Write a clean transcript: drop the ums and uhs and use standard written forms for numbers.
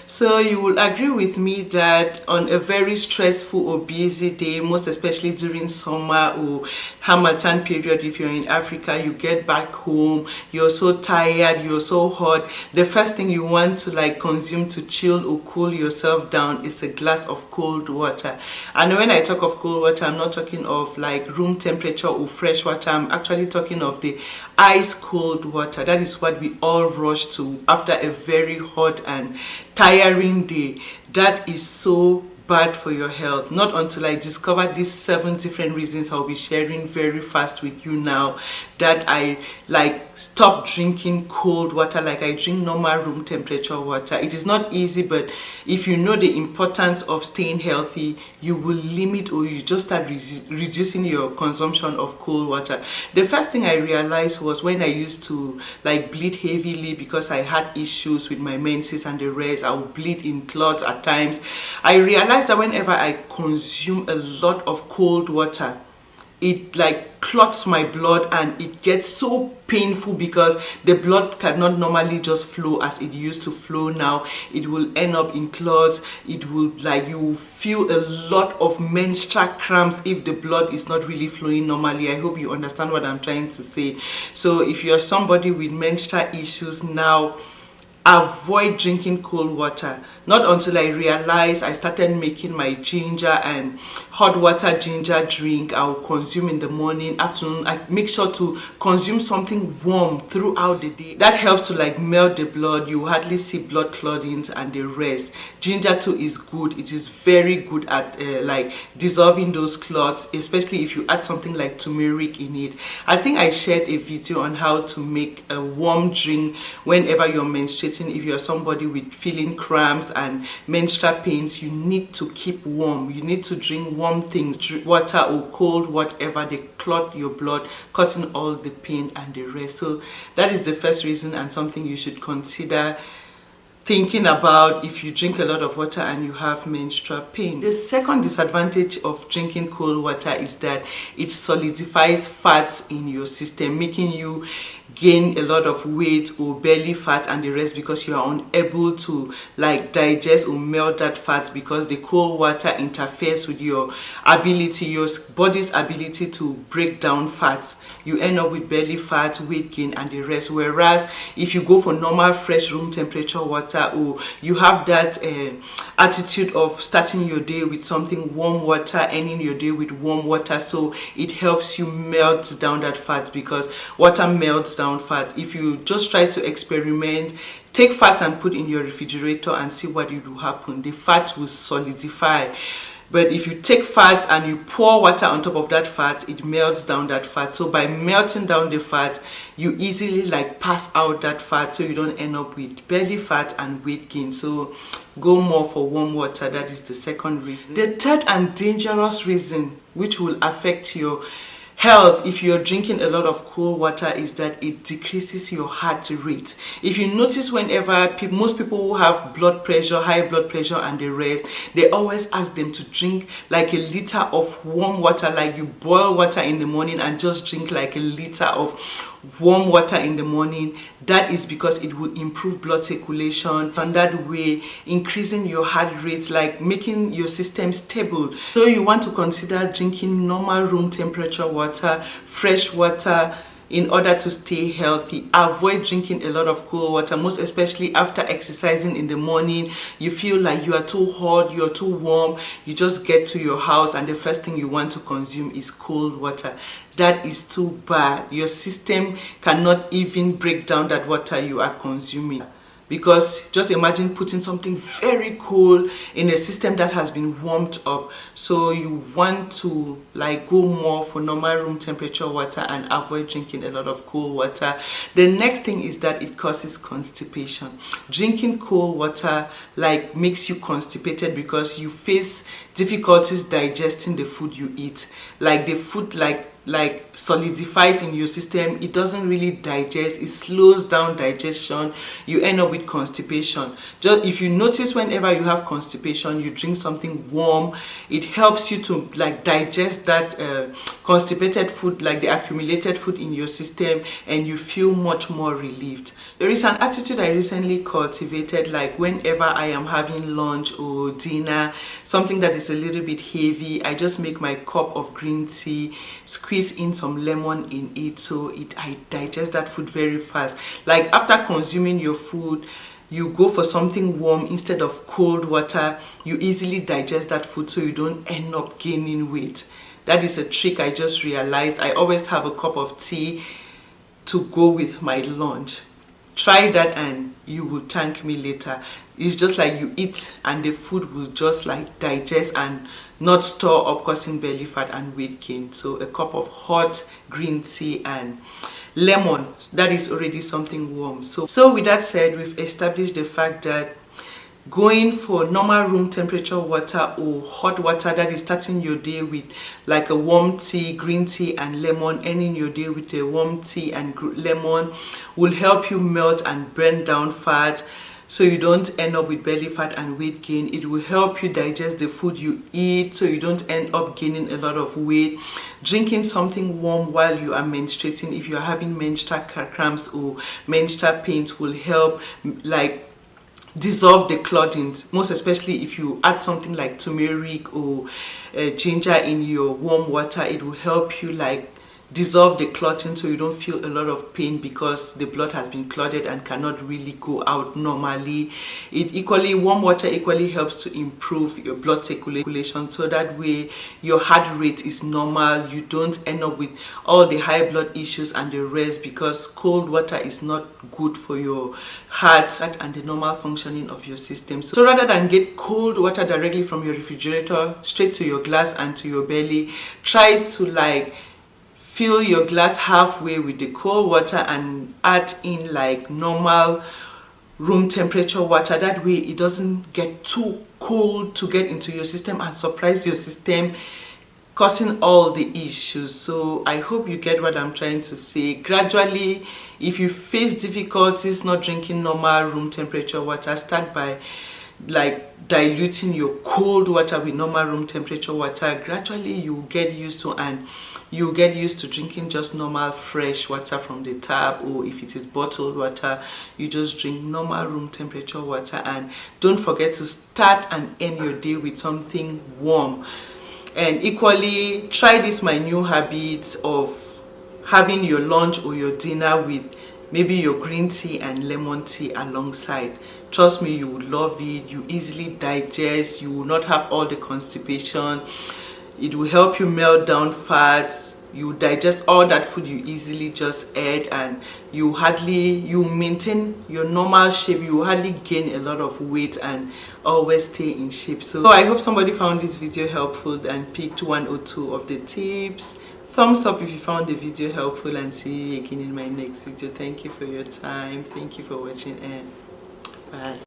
So you will agree with me that on a very stressful or busy day, most especially during summer or Hamatan period, if you're in Africa, you get back home, you're so tired, you're so hot. The first thing you want to consume to chill or cool yourself down is a glass of cold water. And when I talk of cold water, I'm not talking of room temperature or fresh water. I'm actually talking of the ice cold water. That is what we all rush to after a very hot and tiring day. That is so bad for your health. Not until I discover these 7 different reasons I'll be sharing very fast with you now that I stop drinking cold water. I drink normal room temperature water. It is not easy, but if you know the importance of staying healthy, you will limit or you just start reducing your consumption of cold water. The first thing I realized was when I used to bleed heavily because I had issues with my menses and the rest. I would bleed in clots at times. I realized that whenever I consume a lot of cold water, it clots my blood and it gets so painful because the blood cannot normally just flow as it used to flow now. It will end up in clots. It will you will feel a lot of menstrual cramps if the blood is not really flowing normally. I hope you understand what I'm trying to say. So if you're somebody with menstrual issues now, avoid drinking cold water. Not until I realized I started making my ginger and hot water ginger drink I will consume in the morning, afternoon. I make sure to consume something warm throughout the day. That helps to melt the blood. You hardly see blood clottings and the rest. Ginger too is good. It is very good at dissolving those clots, especially if you add something like turmeric in it. I think I shared a video on how to make a warm drink whenever you're menstruating. If you're somebody with feeling cramps and menstrual pains, you need to keep warm. You need to drink warm things, water or cold, whatever. They clot your blood, causing all the pain and the rest. So that is the first reason and something you should consider thinking about if you drink a lot of water and you have menstrual pain. The second disadvantage of drinking cold water is that it solidifies fats in your system, making you gain a lot of weight or belly fat and the rest because you are unable to digest or melt that fat because the cold water interferes with your body's ability to break down fats. You end up with belly fat, weight gain and the rest. Whereas if you go for normal fresh room temperature water, or you have that attitude of starting your day with something warm water, ending your day with warm water, so it helps you melt down that fat because water melts down fat. If you just try to experiment, take fat and put in your refrigerator and see what it will happen. The fat will solidify. But if you take fat and you pour water on top of that fat, it melts down that fat. So by melting down the fat, you easily pass out that fat, so you don't end up with belly fat and weight gain. So go more for warm water. That is the second reason. The third and dangerous reason which will affect your health if you're drinking a lot of cold water is that it decreases your heart rate. If you notice, whenever most people who have blood pressure, high blood pressure and the rest, they always ask them to drink a liter of warm water. You boil water in the morning and just drink a liter of warm water in the morning. That is because it will improve blood circulation and that way increasing your heart rate, making your system stable. So you want to consider drinking normal room temperature water, fresh water, in order to stay healthy. Avoid drinking a lot of cold water, most especially after exercising in the morning. You feel like you are too hot, you're too warm, you just get to your house and the first thing you want to consume is cold water. That is too bad. Your system cannot even break down that water you are consuming. Because just imagine putting something very cold in a system that has been warmed up. So you want to go more for normal room temperature water and avoid drinking a lot of cold water. The next thing is that it causes constipation. Drinking cold water makes you constipated because you face difficulties digesting the food you eat. The food like solidifies in your system, it doesn't really digest. It slows down digestion. You end up with constipation. Just if you notice, whenever you have constipation, you drink something warm, it helps you to like digest that constipated food, like the accumulated food in your system, and you feel much more relieved. There is an attitude I recently cultivated, like whenever I am having lunch or dinner, something that is a little bit heavy, I just make my cup of green tea, squeeze in some lemon in it, so I digest that food very fast. Like after consuming your food, you go for something warm instead of cold water, you easily digest that food, so you don't end up gaining weight. That is a trick I just realized. I always have a cup of tea to go with my lunch. Try that and you will thank me later. It's just like you eat and the food will just like digest and not store up, causing belly fat and weight gain. So a cup of hot green tea and lemon, that is already something warm. So with that said, we've established the fact that going for normal room temperature water or hot water, that is starting your day with like a warm tea, green tea and lemon, ending your day with a warm tea and lemon, will help you melt and burn down fat, so you don't end up with belly fat and weight gain. It will help you digest the food you eat, so you don't end up gaining a lot of weight. Drinking something warm while you are menstruating, if you are having menstrual cramps or menstrual pains, will help like dissolve the clottings, most especially if you add something like turmeric or ginger in your warm water. It will help you like dissolve the clotting, so you don't feel a lot of pain because the blood has been clotted and cannot really go out normally. Warm water equally helps to improve your blood circulation, so that way your heart rate is normal. You don't end up with all the high blood issues and the rest, because cold water is not good for your heart and the normal functioning of your system. So rather than get cold water directly from your refrigerator straight to your glass and to your belly, try to like fill your glass halfway with the cold water and add in like normal room temperature water. That way it doesn't get too cold to get into your system and surprise your system, causing all the issues. So I hope you get what I'm trying to say. Gradually, if you face difficulties not drinking normal room temperature water, start by like diluting your cold water with normal room temperature water. Gradually you will get used to, and you get used to drinking just normal fresh water from the tap, or if it is bottled water, you just drink normal room temperature water. And don't forget to start and end your day with something warm. And equally, try this my new habit of having your lunch or your dinner with maybe your green tea and lemon tea alongside. Trust me, you will love it. You easily digest. You will not have all the constipation. It will help you melt down fats. You digest all that food you easily just ate, and you maintain your normal shape. You hardly gain a lot of weight and always stay in shape. So I hope somebody found this video helpful and picked one or two of the tips. Thumbs up if you found the video helpful, and see you again in my next video. Thank you for your time. Thank you for watching, and bye.